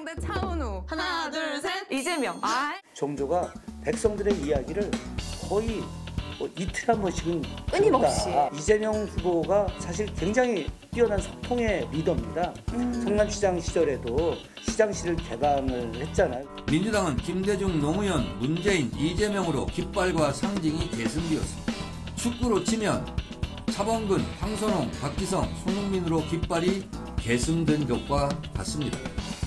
이재명 대 차은우. 하나, 둘, 셋. 이재명. 정조가 백성들의 이야기를 거의 이틀에 한 번씩은 끊임없이. 이재명 후보가 사실 굉장히 뛰어난 소통의 리더입니다. 성남시장 시절에도 시장실을 개방을 했잖아요. 민주당은 김대중, 노무현, 문재인, 이재명으로 깃발과 상징이 계승되었습니다. 축구로 치면 차범근, 황선홍, 박지성, 손흥민으로 깃발이 계승된 것과 같습니다.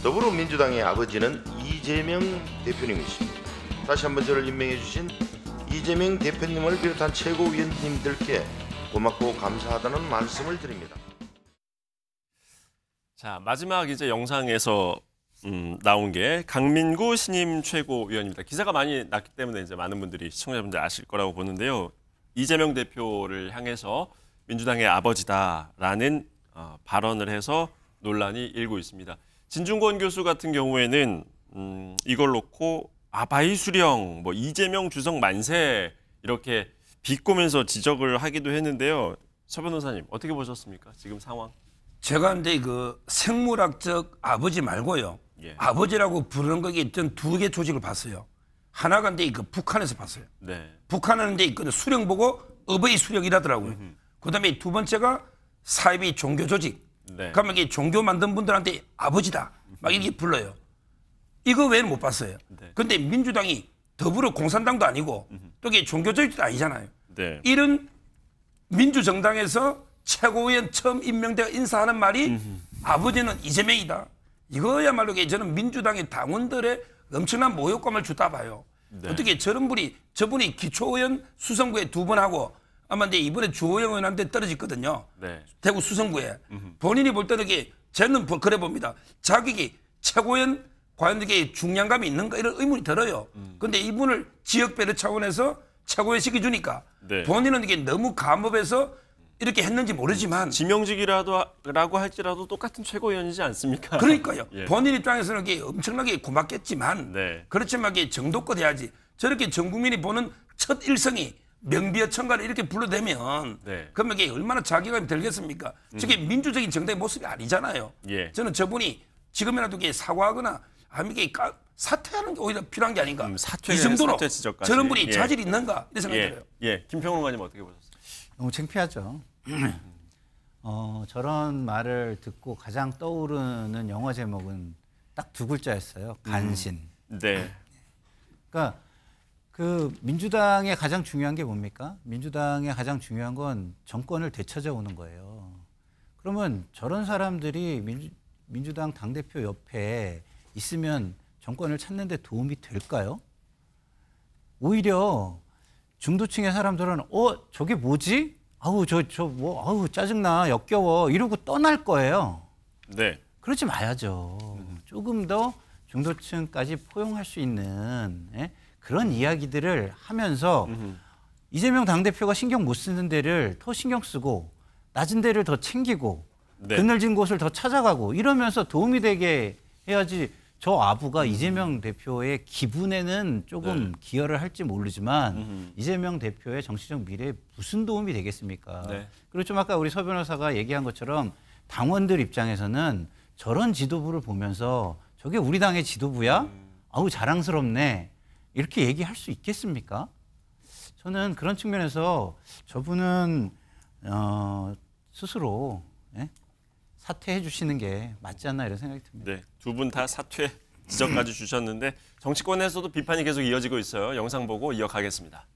더불어민주당의 아버지는 이재명 대표님이십니다. 다시 한번 저를 임명해 주신 이재명 대표님을 비롯한 최고위원님들께 고맙고 감사하다는 말씀을 드립니다. 자, 마지막 이제 영상에서 나온 게 강민구 신임 최고위원입니다. 기사가 많이 났기 때문에 이제 많은 분들이 시청자분들 아실 거라고 보는데요. 이재명 대표를 향해서 민주당의 아버지다라는 발언을 해서 논란이 일고 있습니다. 진중권 교수 같은 경우에는 이걸 놓고 아바이 수령, 이재명 주석 만세 이렇게 비꼬면서 지적을 하기도 했는데요. 서 변호사님 어떻게 보셨습니까? 지금 상황? 제가 근데 그 생물학적 아버지 말고요. 예. 아버지라고 부르는 거에 전 두 개 조직을 봤어요. 하나가 근데 그 북한에서 봤어요. 네. 북한은 근데 그 수령 보고 어버이 수령이라더라고요. 그다음에 두 번째가 사이비 종교 조직. 네. 그러면 이게 종교 만든 분들한테 아버지다 막 이렇게 불러요. 이거 외에는 못 봤어요. 네. 그런데 민주당이 더불어 공산당도 아니고 또 이게 종교 조직도 아니잖아요. 네. 이런 민주정당에서 최고위원 처음 임명되어 인사하는 말이 아버지는 이재명이다. 이거야말로 저는 민주당의 당원들의 엄청난 모욕감을 주다 봐요. 네. 어떻게 저분이 기초의원 수성구에 2번 하고 아마 근데 이번에 주호영 의원한테 떨어졌거든요. 네. 대구 수성구에. 본인이 볼 때는 저는 그래 봅니다. 자격이 최고위원 과연 이게 중량감이 있는가 이런 의문이 들어요. 그런데 이분을 지역배려 차원에서 최고위원 시켜주니까 네. 본인은 이게 너무 감업해서 이렇게 했는지 모르지만 지명직이라고 할지라도 똑같은 최고위원이지 않습니까? 그러니까요. 예. 본인 입장에서는 이게 엄청나게 고맙겠지만 네. 그렇지만 이게 정도껏 해야지. 저렇게 전 국민이 보는 첫 일성이 명비어 청가를 이렇게 불러대면 네. 그러면 이게 얼마나 자괴감이 들겠습니까? 저게 민주적인 정당의 모습이 아니잖아요. 예. 저는 저분이 지금이라도 이게 사과하거나 아니면 이게 사퇴하는 게 오히려 필요한 게 아닌가. 사퇴 이 정도로 지적까지. 저런 분이 예. 자질이 있는가 이런 생각이 예. 들어요. 예. 김평론 의원님 어떻게 보셨어요? 너무 창피하죠. 저런 말을 듣고 가장 떠오르는 영화 제목은 딱 2글자였어요. 간신. 네. 그러니까 그 민주당의 가장 중요한 게 뭡니까? 민주당의 가장 중요한 건 정권을 되찾아 오는 거예요. 그러면 저런 사람들이 민주당 당대표 옆에 있으면 정권을 찾는 데 도움이 될까요? 오히려 중도층의 사람들은 저게 뭐지? 아우 아우 짜증나 역겨워 이러고 떠날 거예요. 네. 그러지 마야죠. 조금 더 중도층까지 포용할 수 있는 그런 이야기들을 하면서 이재명 당대표가 신경 못 쓰는 데를 더 신경 쓰고 낮은 데를 더 챙기고 네. 그늘진 곳을 더 찾아가고 이러면서 도움이 되게 해야지. 저 아부가 이재명 대표의 기분에는 조금 기여를 할지 모르지만 이재명 대표의 정치적 미래에 무슨 도움이 되겠습니까? 네. 그리고 좀 아까 우리 서 변호사가 얘기한 것처럼 당원들 입장에서는 저런 지도부를 보면서 저게 우리 당의 지도부야? 아우 자랑스럽네. 이렇게 얘기할 수 있겠습니까? 저는 그런 측면에서 저분은 스스로 사퇴해 주시는 게 맞지 않나 이런 생각이 듭니다. 네, 두 분 다 사퇴 지적까지 주셨는데 정치권에서도 비판이 계속 이어지고 있어요. 영상 보고 이어가겠습니다.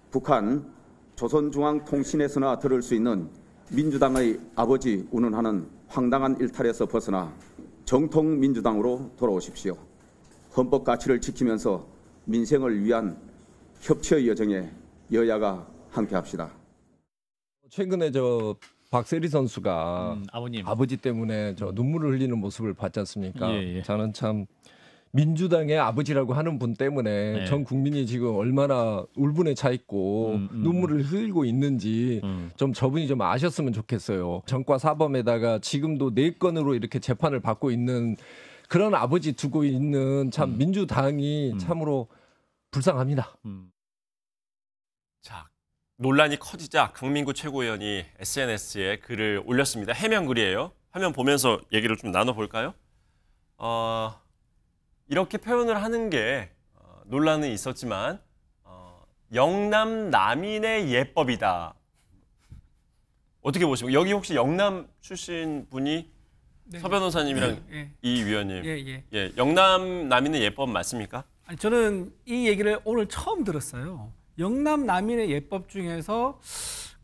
북한 조선중앙통신에서나 들을 수 있는 민주당의 아버지 운운하는 황당한 일탈에서 벗어나 정통 민주당으로 돌아오십시오. 헌법 가치를 지키면서 민생을 위한 협치의 여정에 여야가 함께합시다. 최근에 박세리 선수가 아버지 때문에 눈물을 흘리는 모습을 봤지 않습니까? 예. 저는 참 민주당의 아버지라고 하는 분 때문에 전 국민이 지금 얼마나 울분에 차 있고 눈물을 흘리고 있는지 좀 저분이 좀 아셨으면 좋겠어요. 전과 사범에다가 지금도 4건으로 이렇게 재판을 받고 있는 그런 아버지 두고 있는 참 민주당이 참으로 불쌍합니다. 자, 논란이 커지자 강민구 최고위원이 SNS에 글을 올렸습니다. 해명글이에요. 화면 보면서 얘기를 좀 나눠볼까요? 이렇게 표현을 하는 게 논란은 있었지만 영남 남인의 예법이다. 어떻게 보십니까? 여기 혹시 영남 출신 분이 네. 서 변호사님이랑 예. 이 위원님, 예. 영남 남인의 예법 맞습니까? 아니, 저는 이 얘기를 오늘 처음 들었어요. 영남 남인의 예법 중에서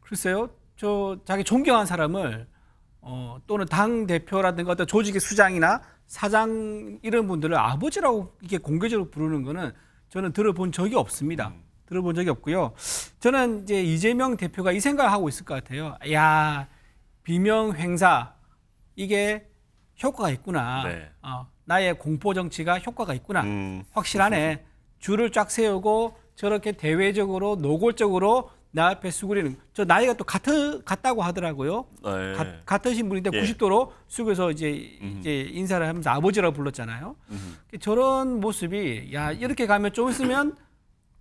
글쎄요, 저 자기 존경한 사람을 또는 당 대표라든가 어떤 조직의 수장이나 사장 이런 분들을 아버지라고 이렇게 공개적으로 부르는 거는 저는 들어본 적이 없습니다. 들어본 적이 없고요. 저는 이제 이재명 대표가 이 생각을 하고 있을 것 같아요. 야, 비명 행사 이게 효과가 있구나. 네. 나의 공포 정치가 효과가 있구나. 확실하네. 줄을 쫙 세우고 저렇게 대외적으로 노골적으로 나 앞에 수그리는. 저 나이가 또 같다고 하더라고요. 네. 같으신 분인데 예. 90도로 숙여서 이제 인사를 하면서 아버지라고 불렀잖아요. 저런 모습이 야 이렇게 가면 좀 있으면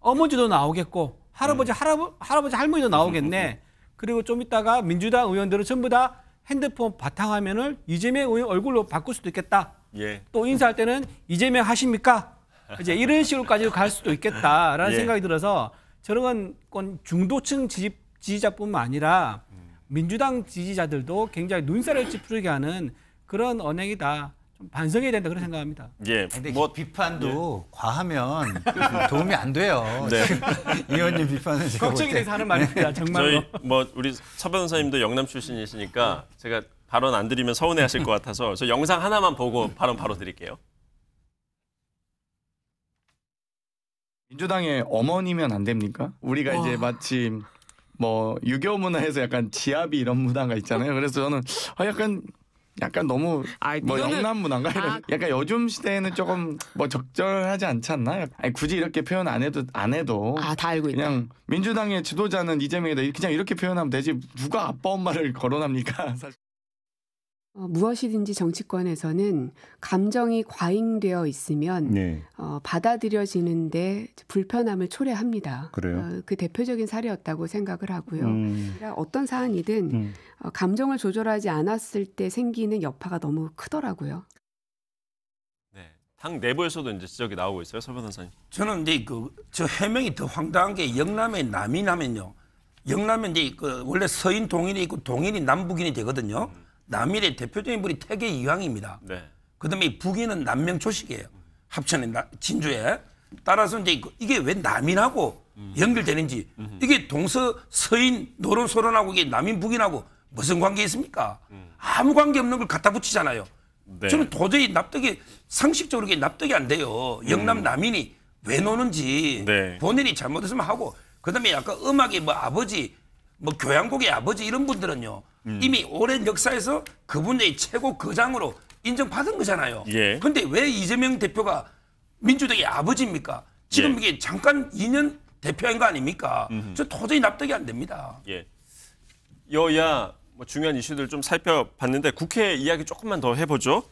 어머니도 나오겠고 할아버지 할머니도 나오겠네. 그리고 좀 있다가 민주당 의원들은 전부 다 핸드폰 바탕화면을 이재명 의원 얼굴로 바꿀 수도 있겠다. 예. 또 인사할 때는 이재명 하십니까? 이제 이런 식으로까지 갈 수도 있겠다라는 예. 생각이 들어서 저런 건 중도층 지지자뿐만 아니라 민주당 지지자들도 굉장히 눈살을 찌푸리게 하는 그런 언행이다. 좀 반성해야 된다 그런 생각합니다. 예. 근데 비판도 과하면 도움이 안 돼요. 네. 이 의원님 비판은 제가 걱정이 볼 때. 돼서 하는 말입니다. 정말로. 저희 우리 서 변호사님도 영남 출신이시니까 제가 발언 안 드리면 서운해하실 것 같아서 저 영상 하나만 보고 발언 바로 드릴게요. 민주당의 어머니면 안 됩니까? 우리가 이제 마침 뭐 유교 문화에서 약간 지아비 이런 문화가 있잖아요. 그래서 저는 약간 너무 뭐 영남 문화인가 이런 약간 요즘 시대에는 조금 뭐 적절하지 않지 않나? 아니, 굳이 이렇게 표현 안 해도 다 알고 있다. 그냥 민주당의 지도자는 이재명이다 그냥 이렇게 표현하면 되지 누가 아빠 엄마를 거론합니까? 사실. 무엇이든지 정치권에서는 감정이 과잉되어 있으면 받아들여지는데 불편함을 초래합니다. 그래요? 그 대표적인 사례였다고 생각을 하고요. 그러니까 어떤 사안이든 감정을 조절하지 않았을 때 생기는 여파가 너무 크더라고요. 네. 당 내부에서도 이제 지적이 나오고 있어요, 서 변호사님. 저는 이제 저 해명이 더 황당한 게 영남의 남이라면요. 영남은 이제 원래 서인 동인이 있고 동인이 남북인이 되거든요. 남인의 대표적인 분이 태계 이황입니다. 네. 그다음에 북인은 남명초식이에요. 합천의 진주에. 따라서 이제 이게 왜 남인하고 연결되는지 이게 서인 노론소론하고 이게 남인 북인하고 무슨 관계 있습니까? 아무 관계 없는 걸 갖다 붙이잖아요. 네. 저는 도저히 상식적으로 이게 납득이 안 돼요. 영남 남인이 왜 노는지 네. 본인이 잘못했으면 하고 그다음에 약간 음악의 뭐 아버지 뭐 교향곡의 아버지 이런 분들은요. 이미 오랜 역사에서 그분의 최고 거장으로 인정받은 거잖아요. 예. 그런데 왜 이재명 대표가 민주당의 아버지입니까? 지금 예. 이게 잠깐 2년 대표한 거 아닙니까? 저 도저히 납득이 안 됩니다. 예. 여야 뭐 중요한 이슈들 좀 살펴봤는데 국회 이야기 조금만 더 해보죠.